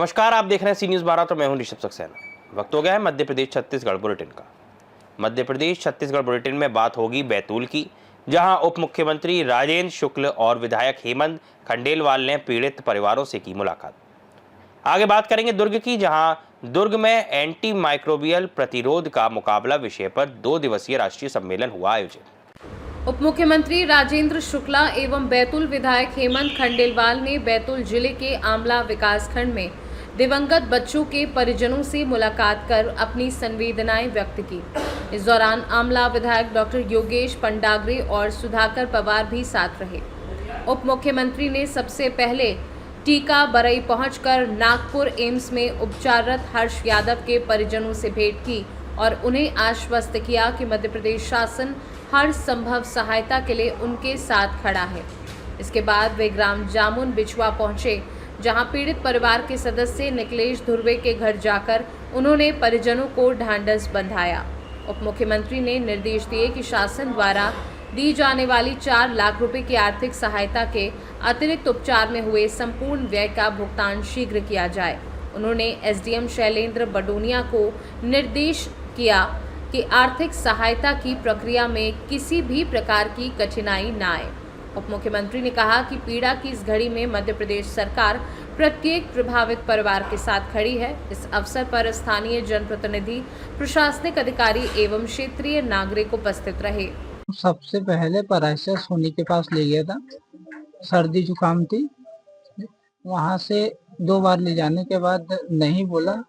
नमस्कार, आप देख रहे हैं सी न्यूज़ 12। तो मैं हूं ऋषभ सक्सेना। वक्त हो गया है मध्य प्रदेश छत्तीसगढ़ बुलेटिन का। मध्य प्रदेश छत्तीसगढ़ बुलेटिन में बात होगी बैतूल की, जहां उप मुख्यमंत्री राजेंद्र शुक्ल और विधायक हेमंत खंडेलवाल ने पीड़ित परिवारों से की मुलाकात। आगे बात करेंगे दुर्ग की, जहां दुर्ग में एंटी माइक्रोबियल प्रतिरोध का मुकाबला विषय पर 2 दिवसीय राष्ट्रीय सम्मेलन हुआ आयोजित। उप मुख्यमंत्री राजेंद्र शुक्ला एवं बैतूल विधायक हेमंत खंडेलवाल ने बैतूल जिले के आमला विकासखंड में दिवंगत बच्चों के परिजनों से मुलाकात कर अपनी संवेदनाएं व्यक्त की। इस दौरान आमला विधायक डॉक्टर योगेश पंडाग्रे और सुधाकर पवार भी साथ रहे। उप मुख्यमंत्री ने सबसे पहले टीका बरई पहुंचकर नागपुर एम्स में उपचाररत हर्ष यादव के परिजनों से भेंट की और उन्हें आश्वस्त किया कि मध्य प्रदेश शासन हर संभव सहायता के लिए उनके साथ खड़ा है। इसके बाद वे ग्राम जामुन बिछुआ पहुंचे, जहां पीड़ित परिवार के सदस्य निकलेश धुर्वे के घर जाकर उन्होंने परिजनों को ढांढस बंधाया। उप मुख्यमंत्री ने निर्देश दिए कि शासन द्वारा दी जाने वाली 4 लाख रुपए की आर्थिक सहायता के अतिरिक्त उपचार में हुए संपूर्ण व्यय का भुगतान शीघ्र किया जाए। उन्होंने एसडीएम शैलेंद्र बडोनिया को निर्देश किया कि आर्थिक सहायता की प्रक्रिया में किसी भी प्रकार की कठिनाई न आए। उप मुख्यमंत्री ने कहा कि पीड़ा की इस घड़ी में मध्य प्रदेश सरकार प्रत्येक प्रभावित परिवार के साथ खड़ी है। इस अवसर पर स्थानीय जनप्रतिनिधि, प्रशासनिक अधिकारी एवं क्षेत्रीय नागरिक उपस्थित रहे। सबसे पहले पराइसर सोनी के पास ले गया था, सर्दी जुकाम थी। वहां से 2 बार ले जाने के बाद नहीं बोला,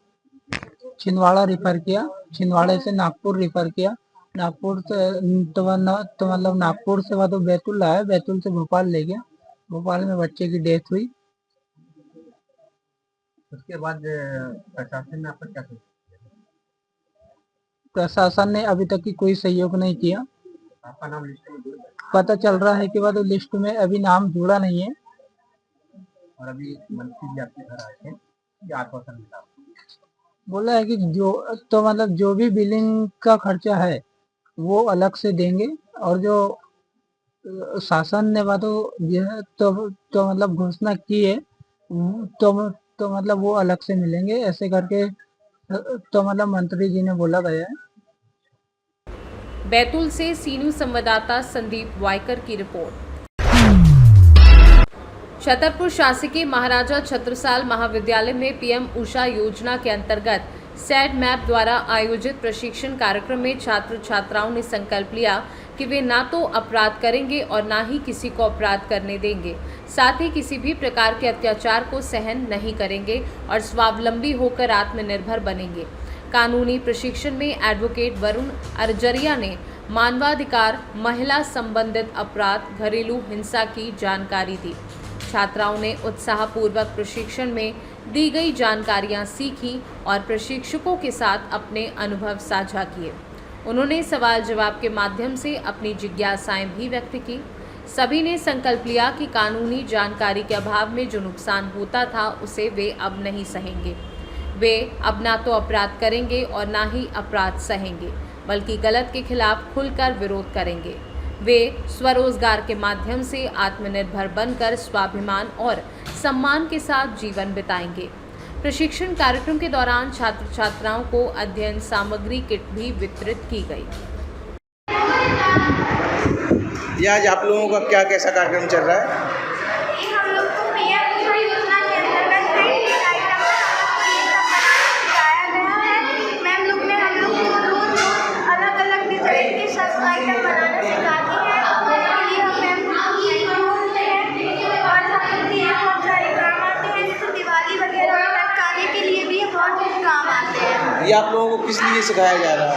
छिंदवाड़ा रिफर किया, छिंदवाड़े से नागपुर रिफर किया, नागपुर से तो मतलब नागपुर से बाद बैतूल आया, बैतूल से भोपाल ले गया, भोपाल में बच्चे की डेथ हुई। उसके बाद प्रशासन ने आपका क्या किया? प्रशासन ने अभी तक की कोई सहयोग नहीं किया। आपका नाम लिस्ट में पता चल रहा है कि बाद लिस्ट में अभी नाम जुड़ा नहीं है। और अभी मंत्री जी आपके घर आए थे, क्या आश्वासन मिला? बोला है कि जो भी बिलिंग का खर्चा है वो अलग से देंगे, और जो शासन ने तो मतलब घोषणा की है तो मतलब वो अलग से मिलेंगे, ऐसे करके तो मतलब मंत्री जी ने बोला गया है। बैतूल से सी न्यूज़ संवाददाता संदीप वायकर की रिपोर्ट। छतरपुर शासकीय महाराजा छत्रसाल महाविद्यालय में पीएम उषा योजना के अंतर्गत सैड मैप द्वारा आयोजित प्रशिक्षण कार्यक्रम में छात्र छात्राओं ने संकल्प लिया कि वे ना तो अपराध करेंगे और ना ही किसी को अपराध करने देंगे, साथ ही किसी भी प्रकार के अत्याचार को सहन नहीं करेंगे और स्वावलंबी होकर आत्मनिर्भर बनेंगे। कानूनी प्रशिक्षण में एडवोकेट वरुण अर्जरिया ने मानवाधिकार, महिला संबंधित अपराध, घरेलू हिंसा की जानकारी दी। छात्राओं ने उत्साहपूर्वक प्रशिक्षण में दी गई जानकारियां सीखी और प्रशिक्षकों के साथ अपने अनुभव साझा किए। उन्होंने सवाल जवाब के माध्यम से अपनी जिज्ञासाएं भी व्यक्त की। सभी ने संकल्प लिया कि कानूनी जानकारी के अभाव में जो नुकसान होता था उसे वे अब नहीं सहेंगे। वे अब ना तो अपराध करेंगे और ना ही अपराध सहेंगे, बल्कि गलत के खिलाफ खुलकर विरोध करेंगे। वे स्वरोजगार के माध्यम से आत्मनिर्भर बनकर स्वाभिमान और सम्मान के साथ जीवन बिताएंगे। प्रशिक्षण कार्यक्रम के दौरान छात्र छात्राओं को अध्ययन सामग्री किट भी वितरित की गई। ये आज आप लोगों का क्या कैसा कार्यक्रम चल रहा है? हम लोग को पीएम उषा योजना के अंतर्गत कई आइटम सिखाया गया है। मैम लोग ने हम लोग को रोज अलग अलग डिजाइन के सब आइटम बनाना सिखाती है। उसके लिए हम मैम होते हैं और हम लोग के बहुत सारे काम आते हैं, जैसे दिवाली वगैरह में लटकाने के लिए भी बहुत काम आते हैं। ये आप लोगों को किस लिए सिखाया जा रहा है?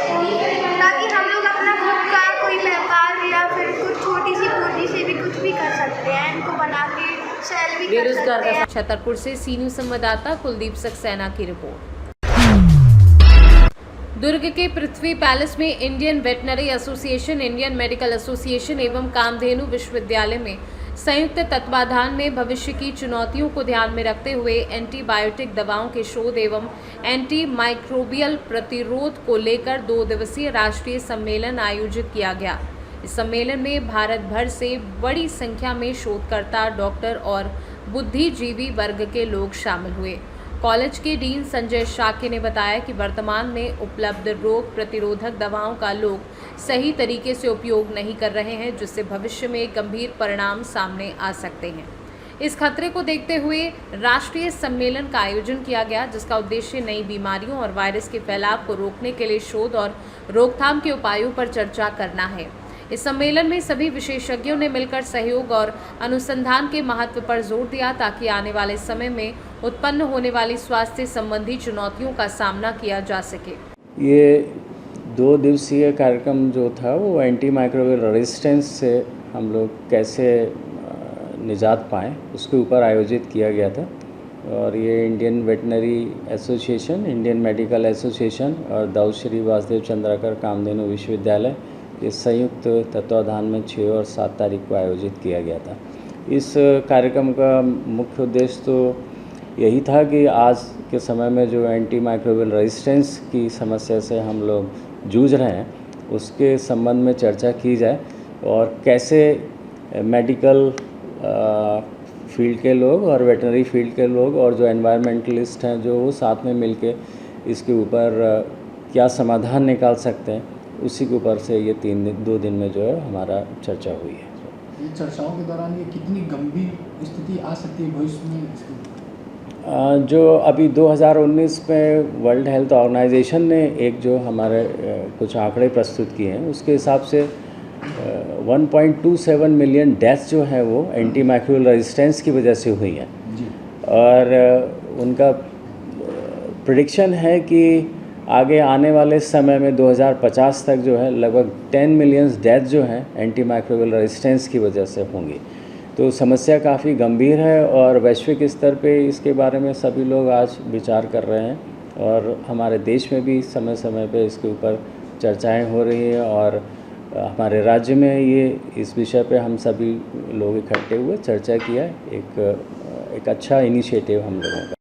ताकि हम लोग अपना खुद का कोई व्यापार या फिर कुछ छोटी सी पूंजी से भी कुछ भी कर सकते हैं, इनको बना के सेल भी कर सकते हैं। छतरपुर से सी न्यूज़ संवाददाता कुलदीप सक्सेना की रिपोर्ट। दुर्ग के पृथ्वी पैलेस में Indian veterinary association, Indian medical association एवं कामधेनु विश्वविद्यालय में संयुक्त तत्वाधान में भविष्य की चुनौतियों को ध्यान में रखते हुए एंटीबायोटिक दवाओं के शोध एवं एंटी माइक्रोबियल प्रतिरोध को लेकर 2 दिवसीय राष्ट्रीय सम्मेलन आयोजित किया गया। इस सम्मेलन में भारत भर से बड़ी संख्या में शोधकर्ता, डॉक्टर और बुद्धिजीवी वर्ग के लोग शामिल हुए। कॉलेज के डीन संजय शाक्य ने बताया कि वर्तमान में उपलब्ध रोग प्रतिरोधक दवाओं का लोग सही तरीके से उपयोग नहीं कर रहे हैं, जिससे भविष्य में गंभीर परिणाम सामने आ सकते हैं। इस खतरे को देखते हुए राष्ट्रीय सम्मेलन का आयोजन किया गया, जिसका उद्देश्य नई बीमारियों और वायरस के फैलाव को रोकने के लिए शोध और रोकथाम के उपायों पर चर्चा करना है। इस सम्मेलन में सभी विशेषज्ञों ने मिलकर सहयोग और अनुसंधान के महत्व पर जोर दिया, ताकि आने वाले समय में उत्पन्न होने वाली स्वास्थ्य संबंधी चुनौतियों का सामना किया जा सके। ये 2 दिवसीय कार्यक्रम जो था वो एंटी माइक्रोबियल रेजिस्टेंस से हम लोग कैसे निजात पाएँ उसके ऊपर आयोजित किया गया था। और ये Indian veterinary association, Indian medical association और दाऊद श्री वासुदेव चंद्राकर कामधेनु विश्वविद्यालय ये संयुक्त तत्वाधान में 6 और 7 तारीख को आयोजित किया गया था। इस कार्यक्रम का मुख्य उद्देश्य तो यही था कि आज के समय में जो एंटी माइक्रोबियल रेजिस्टेंस की समस्या से हम लोग जूझ रहे हैं उसके संबंध में चर्चा की जाए और कैसे मेडिकल फील्ड के लोग और वेटनरी फील्ड के लोग और जो एनवायरमेंटलिस्ट हैं जो वो साथ में मिलके इसके ऊपर क्या समाधान निकाल सकते हैं, उसी के ऊपर से ये 2 दिन में जो है हमारा चर्चा हुई है। ये चर्चाओं के दौरान ये कितनी गंभीर स्थिति आ सकती है भविष्य में? जो अभी 2019 में वर्ल्ड हेल्थ ऑर्गेनाइजेशन ने एक जो हमारे कुछ आंकड़े प्रस्तुत किए हैं उसके हिसाब से 1.27 मिलियन डेथ्स जो हैं वो एंटी माइक्रोबियल रेजिस्टेंस की वजह से हुई हैं। और उनका प्रेडिक्शन है कि आगे आने वाले समय में 2050 तक जो है लगभग 10 मिलियन डेथ जो हैं एंटी माइक्रोबियल रेजिस्टेंस की वजह से होंगी। तो समस्या काफ़ी गंभीर है और वैश्विक स्तर पे इसके बारे में सभी लोग आज विचार कर रहे हैं और हमारे देश में भी समय समय पे इसके ऊपर चर्चाएं हो रही हैं। और हमारे राज्य में ये इस विषय पे हम सभी लोग इकट्ठे हुए चर्चा किया। एक अच्छा इनिशिएटिव हम लोगों का।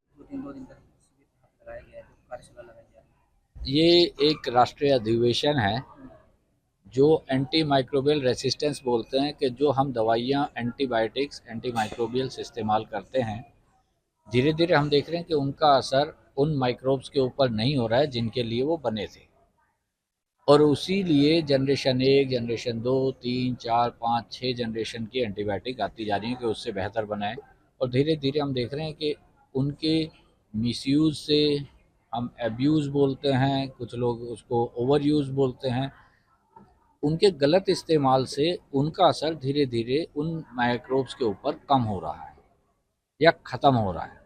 ये एक राष्ट्रीय अधिवेशन है जो एंटी माइक्रोबियल रेसिस्टेंस बोलते हैं कि जो हम दवाइयाँ एंटीबायोटिक्स एंटी माइक्रोबियल्स इस्तेमाल करते हैं, धीरे धीरे हम देख रहे हैं कि उनका असर उन माइक्रोब्स के ऊपर नहीं हो रहा है जिनके लिए वो बने थे। और उसी लिए जनरेशन 1, जनरेशन 2, 3, 4, 5, 6 जनरेशन की एंटीबायोटिक आती जा रही हैं कि उससे बेहतर बनाएं। और धीरे धीरे हम देख रहे हैं कि उनके मिसयूज़ से हम एब्यूज़ बोलते हैं, कुछ लोग उसको ओवर यूज़ बोलते हैं, उनके गलत इस्तेमाल से उनका असर धीरे धीरे उन माइक्रोब्स के ऊपर कम हो रहा है या ख़त्म हो रहा है।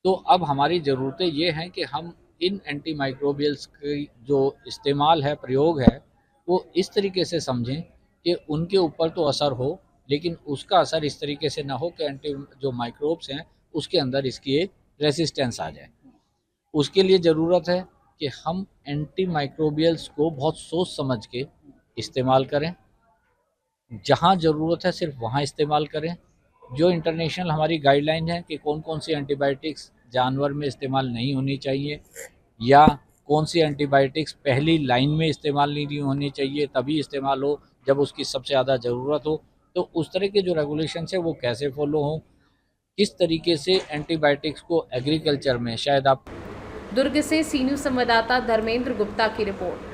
तो अब हमारी ज़रूरतें ये हैं कि हम इन एंटी माइक्रोबियल्स की जो इस्तेमाल है, प्रयोग है, वो इस तरीके से समझें कि उनके ऊपर तो असर हो, लेकिन उसका असर इस तरीके से ना हो कि एंटी जो माइक्रोब्स हैं उसके अंदर इसकी एक रेसिस्टेंस आ जाए। उसके लिए ज़रूरत है कि हम एंटी माइक्रोबियल्स को बहुत सोच समझ के इस्तेमाल करें, जहाँ ज़रूरत है सिर्फ वहाँ इस्तेमाल करें। जो इंटरनेशनल हमारी गाइडलाइन है कि कौन कौन सी एंटीबायोटिक्स जानवर में इस्तेमाल नहीं होनी चाहिए या कौन सी एंटीबायोटिक्स पहली लाइन में इस्तेमाल नहीं होनी चाहिए, तभी इस्तेमाल हो जब उसकी सबसे ज़्यादा ज़रूरत हो, तो उस तरह के जो रेगुलेशंस है वो कैसे फॉलो हों, किस तरीके से एंटीबायोटिक्स को एग्रीकल्चर में शायद आप। दुर्ग से सी न्यूज़ संवाददाता धर्मेंद्र गुप्ता की रिपोर्ट।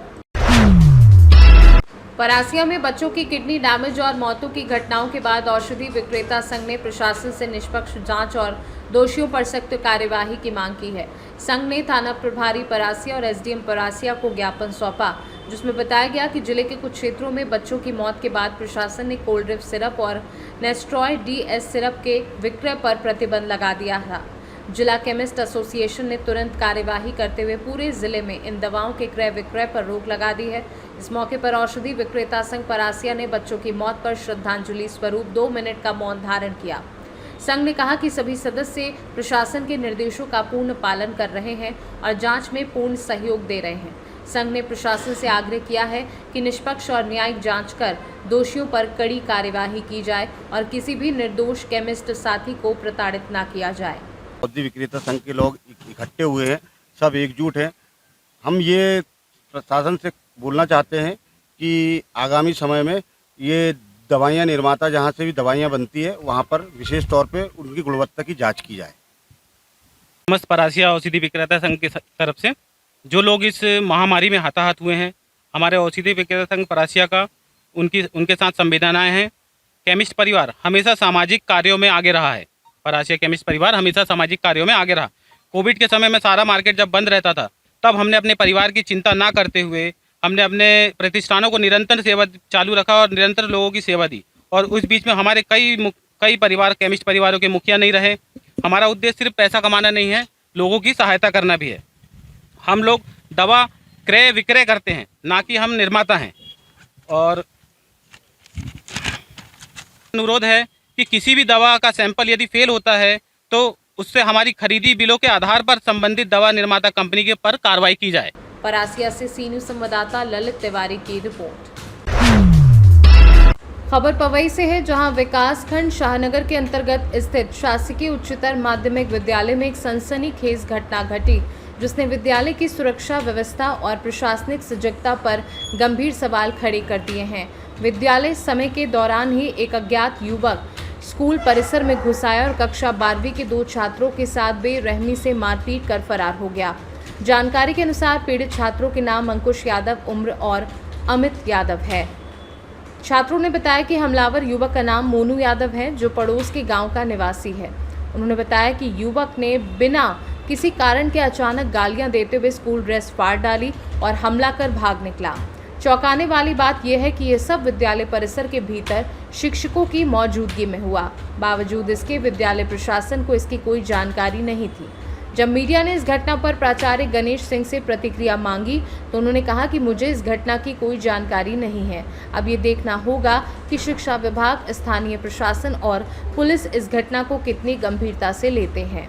परासिया में बच्चों की किडनी डैमेज और मौतों की घटनाओं के बाद औषधि विक्रेता संघ ने प्रशासन से निष्पक्ष जांच और दोषियों पर सख्त कार्यवाही की मांग की है। संघ ने थाना प्रभारी परासिया और एसडीएम परासिया को ज्ञापन सौंपा, जिसमें बताया गया कि जिले के कुछ क्षेत्रों में बच्चों की मौत के बाद प्रशासन ने कोल्ड्रिप सिरप और नेस्ट्रॉय डीएस सिरप के विक्रय पर प्रतिबंध लगा दिया था। जिला केमिस्ट एसोसिएशन ने तुरंत कार्यवाही करते हुए पूरे जिले में इन दवाओं के क्रय विक्रय पर रोक लगा दी है। इस मौके पर औषधि विक्रेता संघ परासिया ने बच्चों की मौत पर श्रद्धांजलि स्वरूप 2 मिनट का मौन धारण किया। संघ ने कहा कि सभी सदस्य प्रशासन के निर्देशों का पूर्ण पालन कर रहे हैं और जांच में पूर्ण सहयोग दे रहे हैं। संघ ने प्रशासन से आग्रह किया है कि निष्पक्ष और न्यायिक जांच कर दोषियों पर कड़ी कार्यवाही की जाए और किसी भी निर्दोष केमिस्ट साथी को प्रताड़ित न किया जाए। औषधि विक्रेता संघ के लोग इकट्ठे हुए हैं, सब एकजुट हैं। हम ये प्रशासन से बोलना चाहते हैं कि आगामी समय में ये दवाइयाँ निर्माता जहाँ से भी दवाइयाँ बनती है वहाँ पर विशेष तौर पे उनकी गुणवत्ता की जांच की जाए। समस्त परासिया औषधि विक्रेता संघ की तरफ से जो लोग इस महामारी में हताहत हुए हैं, हमारे औषधि विक्रेता संघ परासिया का उनके साथ संवेदनाएं हैं। केमिस्ट परिवार हमेशा सामाजिक कार्यों में आगे रहा है। परासिया केमिस्ट परिवार हमेशा सामाजिक कार्यों में आगे रहा। कोविड के समय में सारा मार्केट जब बंद रहता था, तब हमने अपने परिवार की चिंता ना करते हुए हमने अपने प्रतिष्ठानों को निरंतर सेवा चालू रखा और निरंतर लोगों की सेवा दी। और उस बीच में हमारे कई परिवार केमिस्ट परिवारों के मुखिया नहीं रहे। हमारा उद्देश्य सिर्फ पैसा कमाना नहीं है, लोगों की सहायता करना भी है। हम लोग दवा क्रय विक्रय करते हैं, ना कि हम निर्माता हैं। और अनुरोध है कि किसी भी दवा का सैंपल यदि फेल होता है तो उससे हमारी खरीदी बिलों के आधार पर संबंधित दवा निर्माता कंपनी के पर कार्रवाई की जाए। परासिया से सी न्यूज़ संवाददाता ललित तिवारी की रिपोर्ट। खबर पवई से है, जहां विकासखंड शाहनगर के अंतर्गत स्थित शासकीय उच्चतर माध्यमिक विद्यालय में एक सनसनीखेज घटना घटी, जिसने विद्यालय की सुरक्षा व्यवस्था और प्रशासनिक सजगता पर गंभीर सवाल खड़े कर दिए हैं। विद्यालय समय के दौरान ही एक अज्ञात युवक स्कूल परिसर में घुस आया और कक्षा 12वीं के 2 छात्रों के साथ बेरहमी से मारपीट कर फरार हो गया। जानकारी के अनुसार पीड़ित छात्रों के नाम अंकुश यादव उम्र और अमित यादव है। छात्रों ने बताया कि हमलावर युवक का नाम मोनू यादव है, जो पड़ोस के गांव का निवासी है। उन्होंने बताया कि युवक ने बिना किसी कारण के अचानक गालियां देते हुए स्कूल ड्रेस फाड़ डाली और हमला कर भाग निकला। चौंकाने वाली बात यह है कि यह सब विद्यालय परिसर के भीतर शिक्षकों की मौजूदगी में हुआ। बावजूद इसके विद्यालय प्रशासन को इसकी कोई जानकारी नहीं थी। जब मीडिया ने इस घटना पर प्राचार्य गणेश सिंह से प्रतिक्रिया मांगी तो उन्होंने कहा कि मुझे इस घटना की कोई जानकारी नहीं है। अब ये देखना होगा कि शिक्षा विभाग, स्थानीय प्रशासन और पुलिस इस घटना को कितनी गंभीरता से लेते हैं।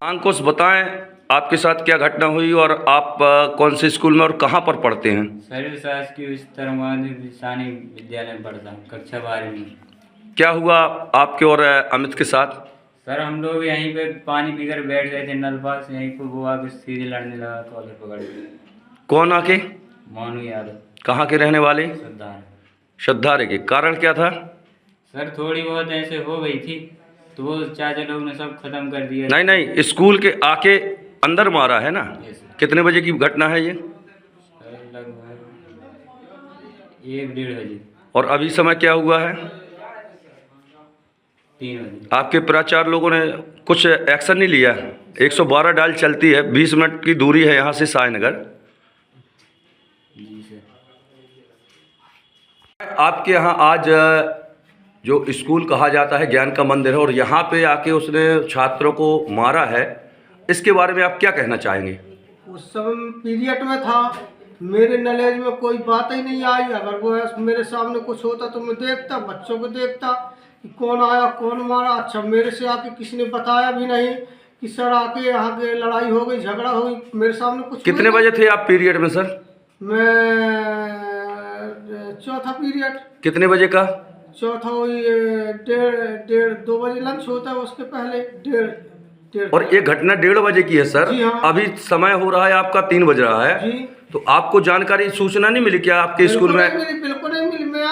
अंकुश, बताएं आपके साथ क्या घटना हुई और आप कौन से स्कूल में और कहां पर पढ़ते हैं? सर शासकीय उच्चतर माध्यमिक विद्यालय में पढ़ता हूँ, कक्षा 12वीं। क्या हुआ आपके और अमित के साथ? सर हम लोग यहीं पे पानी पीकर बैठ गए थे नल पास, यहीं पे वो आके सीधे लड़ने लगा, कॉलर पकड़ के। कौन आके? मोनू यादव। कहाँ के रहने वाले? श्रद्धारे के। कारण क्या था? सर थोड़ी बहुत ऐसे हो गई थी तो वो चाचा लोग ने सब खत्म कर दिया। नहीं, स्कूल के आके अंदर मारा है ना? कितने बजे की घटना है ये? लगभग 1-1:30 बजे। और अभी समय क्या हुआ है? 3 बजे। आपके प्राचार्य लोगों ने कुछ एक्शन नहीं लिया? 112 डायल चलती है, 20 मिनट की दूरी है यहाँ से शाहनगर। जी सर। आपके यहाँ आज जो स्कूल कहा जाता है ज्ञान का मंदिर है और यहाँ पे आके उसने छात्रों को मारा है, इसके बारे में आप क्या कहना चाहेंगे? उस समय पीरियड में था, मेरे नॉलेज में कोई बात ही नहीं आई। अगर वो मेरे सामने कुछ होता तो मैं देखता, बच्चों को देखता कि कौन आया कौन मारा। अच्छा, मेरे से आके किसी ने बताया भी नहीं कि सर आके यहाँ के लड़ाई हो गई, झगड़ा हो गई, मेरे सामने कुछ। कितने बजे थे आप पीरियड में सर? मैं चौथा पीरियड। कितने बजे का? चौथा वही 1:30-2 बजे लंच होता है, उसके पहले 1:30। और ये घटना 1:30 बजे की है सर? जी हाँ। अभी समय हो रहा है आपका 3 बज रहा है जी। तो आपको जानकारी सूचना नहीं मिली क्या आपके स्कूल में? बिल्कुल नहीं मिली। मैं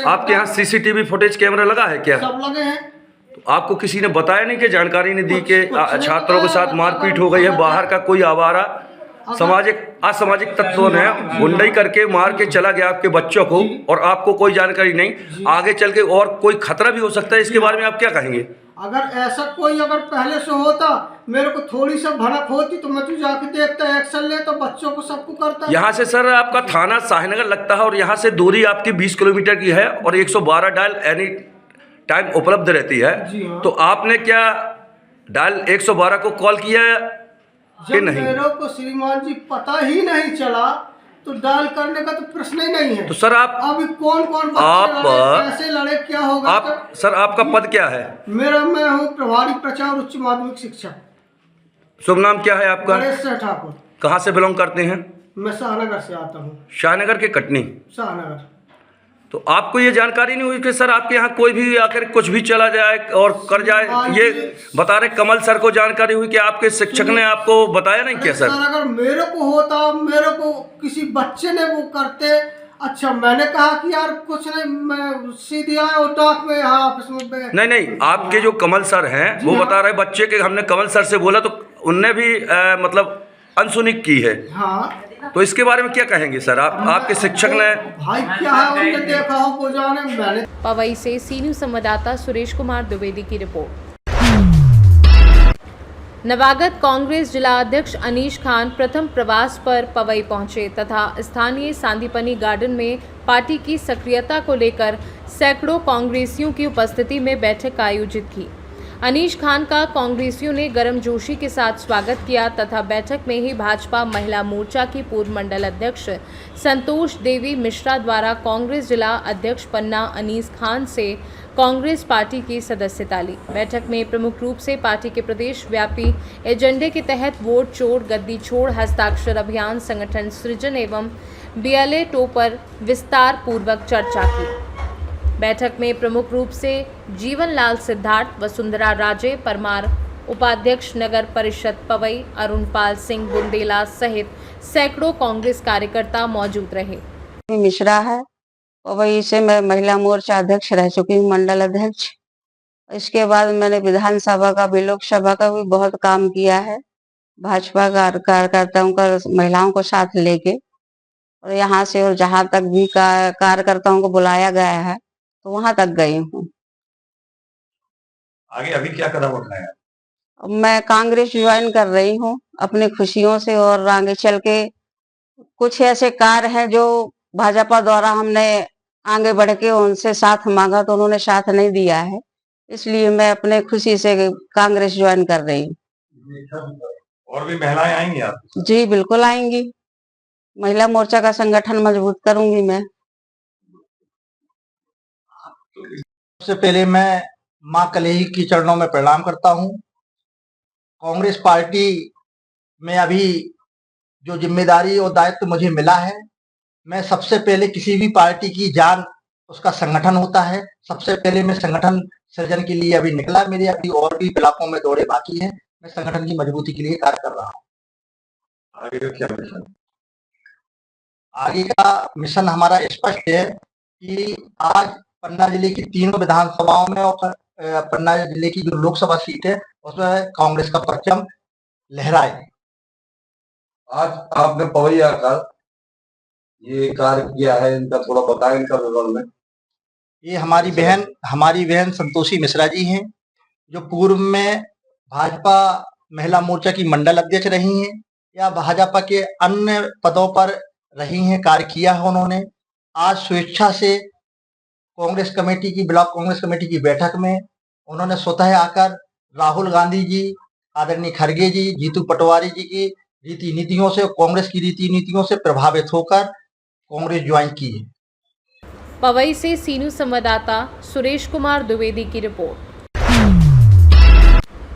आपके यहाँ CCTV फुटेज कैमरा लगा है क्या? सब लगे हैं। तो आपको किसी ने बताया नहीं कि जानकारी नहीं दी कि छात्रों के साथ मारपीट हो गई है? बाहर का कोई आवारा असामाजिक तत्वों ने गुंडाई करके मार के चला गया आपके बच्चों को और आपको कोई जानकारी नहीं। आगे चल के और कोई खतरा भी हो सकता है, इसके बारे में आप क्या कहेंगे? अगर ऐसा कोई अगर पहले से होता, मेरे को थोड़ी सा भनक होती तो मैं तो जाके देखता, एक्शन लेता, बच्चों को सबको करता। यहाँ से सर आपका थाना शाहनगर लगता है और यहाँ से दूरी आपकी 20 किलोमीटर की है और 112 डायल एनी टाइम उपलब्ध रहती है। हाँ। तो आपने क्या डायल 112 को कॉल किया कि नहीं? मेरे को श्रीमान जी पता ही नहीं चला तो डायल करने का तो प्रश्न ही नहीं है। तो सर आप अभी कौन कैसे लड़े क्या होगा? सर आपका पद क्या है? मैं हूँ प्रभारी प्रचार उच्च माध्यमिक शिक्षा। शुभ नाम क्या है आपका? गणेश ठाकुर। कहाँ से बिलोंग करते हैं? मैं शाहनगर से आता हूँ। शाहनगर के कटनी? शाहनगर। तो आपको ये जानकारी नहीं हुई कि सर आपके यहाँ कोई भी आकर कुछ भी चला जाए और कर जाए? ये बता रहे कमल सर को जानकारी हुई कि आपके शिक्षक ने आपको बताया नहीं क्या? सर अगर मेरे को होता, मेरे को किसी बच्चे ने वो करते, अच्छा मैंने कहा कि यार कुछ नहीं, मैं सीधी आया और डाक में यहाँ ऑफिस में। नहीं, आपके जो कमल सर हैं वो बता रहे बच्चे के, हमने कमल सर से बोला तो उनने भी मतलब अनसुनी की है। हाँ, तो इसके बारे में क्या कहेंगे सर? आपके शिक्षक ने भाई क्या है, उनने देखा हो वो जाने, मैंने। पवई से सी न्यूज संवाददाता सुरेश कुमार द्विवेदी की रिपोर्ट। नवागत कांग्रेस जिला अध्यक्ष अनीश खान प्रथम प्रवास पर पवई पहुंचे तथा स्थानीय सांदीपनी गार्डन में पार्टी की सक्रियता को लेकर सैकड़ों कांग्रेसियों की उपस्थिति में बैठक आयोजित की। अनीश खान का कांग्रेसियों ने गर्मजोशी के साथ स्वागत किया तथा बैठक में ही भाजपा महिला मोर्चा की पूर्व मंडल अध्यक्ष संतोष देवी मिश्रा द्वारा कांग्रेस जिला अध्यक्ष पन्ना अनीस खान से कांग्रेस पार्टी की सदस्यता ली। बैठक में प्रमुख रूप से पार्टी के प्रदेश व्यापी एजेंडे के तहत वोट चोर गद्दी छोड़ हस्ताक्षर अभियान संगठन सृजन एवं BLA 2 पर विस्तार पूर्वक चर्चा की। बैठक में प्रमुख रूप से जीवन लाल सिद्धार्थ, वसुंधरा राजे परमार, उपाध्यक्ष नगर परिषद पवई अरुण पाल सिंह बुंदेला सहित सैकड़ों कांग्रेस कार्यकर्ता मौजूद रहे। मिश्रा है, पवई से मैं महिला मोर्चा अध्यक्ष रह चुकी हूँ, मंडल अध्यक्ष। इसके बाद मैंने विधानसभा का भी लोकसभा का भी बहुत काम किया है, भाजपा कार्यकर्ताओं का महिलाओं को साथ लेके, और यहाँ से और जहाँ तक भी कार्यकर्ताओं को बुलाया गया है तो वहां तक गई हूँ। आगे अभी क्या कदम उठाए? मैं कांग्रेस ज्वाइन कर रही हूँ अपनी खुशियों से, और आगे चल के कुछ ऐसे कार्य हैं जो भाजपा द्वारा हमने आगे बढ़ के उनसे साथ मांगा तो उन्होंने साथ नहीं दिया है, इसलिए मैं अपने खुशी से कांग्रेस ज्वाइन कर रही हूँ। और भी महिलाएं आएंगी आप? जी बिल्कुल आएंगी, महिला मोर्चा का संगठन मजबूत करूंगी मैं। सबसे पहले मैं मां कलेही की चरणों में प्रणाम करता हूं। कांग्रेस पार्टी में अभी जो जिम्मेदारी और दायित्व मुझे मिला है, मैं सबसे पहले किसी भी पार्टी की जान उसका संगठन होता है। सबसे पहले मैं संगठन सृजन के लिए अभी निकला, मेरे अभी और भी इलाकों में दौरे बाकी हैं। मैं संगठन की मजबूती के लिए कार्य कर रहा हूँ। आगे का क्या मिशन? आगे का मिशन हमारा स्पष्ट है कि आज पन्ना जिले की तीनों विधानसभाओं में और पन्ना जिले की जो लोकसभा सीट है उसमें कांग्रेस का परचम लहराए। आज आपने पवई आकर ये कार्य किया है, इनका थोड़ा बताएं, इनका विवरण में। ये हमारी बहन संतोषी मिश्रा जी हैं, जो पूर्व में भाजपा महिला मोर्चा की मंडल अध्यक्ष रही हैं या भाजपा के अन्य पदों पर रही हैं, कार्य किया है उन्होंने। आज स्वेच्छा से कांग्रेस कमेटी की, ब्लॉक कांग्रेस कमेटी की बैठक में उन्होंने स्वतः आकर राहुल गांधी जी, आदरणीय खड़गे जी, जीतू पटवारी जी की रीति नीतियों से, कांग्रेस की रीति नीतियों से प्रभावित होकर कांग्रेस ज्वाइन की है। पवई से सी न्यूज संवाददाता सुरेश कुमार द्विवेदी की रिपोर्ट।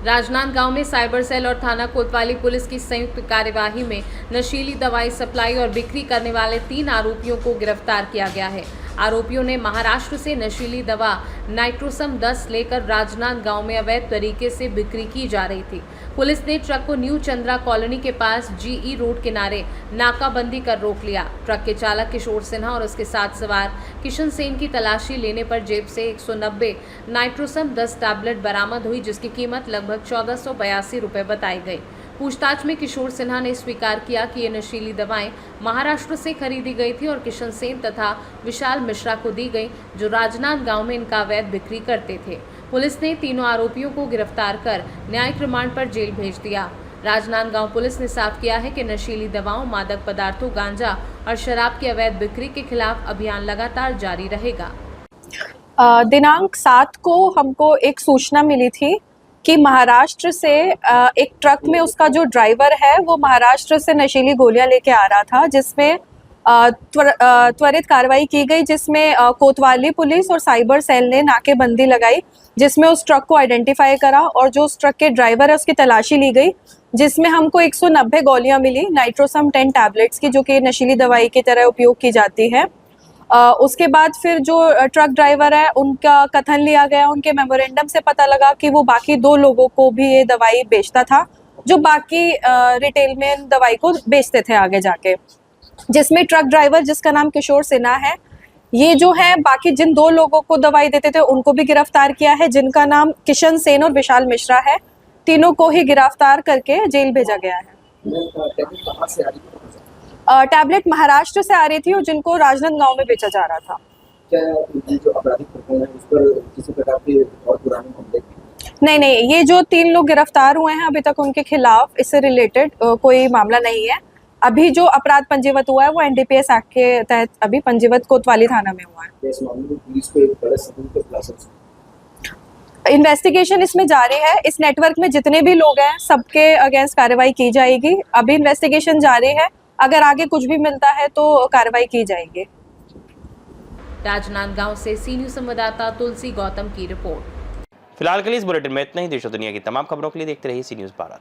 राजनांदगांव में साइबर सेल और थाना कोतवाली पुलिस की संयुक्त कार्यवाही में नशीली दवाई सप्लाई और बिक्री करने वाले 3 आरोपियों को गिरफ्तार किया गया है। आरोपियों ने महाराष्ट्र से नशीली दवा नाइट्रोसम 10 लेकर राजनांदगांव में अवैध तरीके से बिक्री की जा रही थी। पुलिस ने ट्रक को न्यू चंद्रा कॉलोनी के पास GE रोड किनारे नाकाबंदी कर रोक लिया। ट्रक के चालक किशोर सिन्हा और उसके साथ सवार किशन सेन की तलाशी लेने पर जेब से 190 नाइट्रोसम 10 टैबलेट बरामद हुई, जिसकी कीमत लगभग 1482 रुपये बताई गई। पूछताछ में किशोर सिन्हा ने स्वीकार किया कि ये नशीली दवाएं महाराष्ट्र से खरीदी गई थी और किशन सेन तथा विशाल मिश्रा को दी गई, जो राजनांदगांव में इनका अवैध बिक्री करते थे। पुलिस ने तीनों आरोपियों को गिरफ्तार कर न्यायिक रिमांड पर जेल भेज दिया। राजनांदगांव पुलिस ने साफ किया है कि नशीली दवाओं, मादक पदार्थों, गांजा और शराब की अवैध बिक्री के खिलाफ अभियान लगातार जारी रहेगा। दिनांक 7 को हमको एक सूचना मिली थी कि महाराष्ट्र से एक ट्रक में उसका जो ड्राइवर है वो महाराष्ट्र से नशीली गोलियां लेके आ रहा था, जिसमें त्वरित कार्रवाई की गई, जिसमें कोतवाली पुलिस और साइबर सेल ने नाकेबंदी लगाई, जिसमें उस ट्रक को आइडेंटिफाई करा और जो उस ट्रक के ड्राइवर है उसकी तलाशी ली गई, जिसमें हमको 190 गोलियां मिली नाइट्रोसम 10 टैबलेट्स की, जो कि नशीली दवाई की तरह उपयोग की जाती है। उसके बाद फिर जो ट्रक ड्राइवर है उनका कथन लिया गया, उनके मेमोरेंडम से पता लगा कि वो बाकी 2 लोगों को भी ये दवाई बेचता था, जो बाकी रिटेल में दवाई को बेचते थे आगे जाके, जिसमें ट्रक ड्राइवर जिसका नाम किशोर सिन्हा है, ये जो है बाकी जिन 2 लोगों को दवाई देते थे उनको भी गिरफ्तार किया है, जिनका नाम किशन सेन और विशाल मिश्रा है। तीनों को ही गिरफ्तार करके जेल भेजा गया है। टैबलेट महाराष्ट्र से आ रही थी और जिनको राजनांदगांव में बेचा जा रहा था। नहीं, ये जो 3 लोग गिरफ्तार हुए हैं अभी तक उनके खिलाफ इससे रिलेटेड कोई मामला नहीं है। अभी जो अपराध पंजीबत हुआ है वो एनडीपीएस एक्ट के तहत अभी पंजीबत कोतवाली थाना में हुआ है। इन्वेस्टिगेशन इसमें जारी है। इस नेटवर्क में जितने भी लोग हैं सबके अगेंस्ट कार्रवाई की जाएगी। अभी इन्वेस्टिगेशन जारी है, अगर आगे कुछ भी मिलता है तो कार्रवाई की जाएगी। राजनांदगांव से सी न्यूज संवाददाता तुलसी गौतम की रिपोर्ट। फिलहाल के लिए इस बुलेटिन में इतना ही। देश और दुनिया की तमाम खबरों के लिए देखते रहिए सी न्यूज भारत।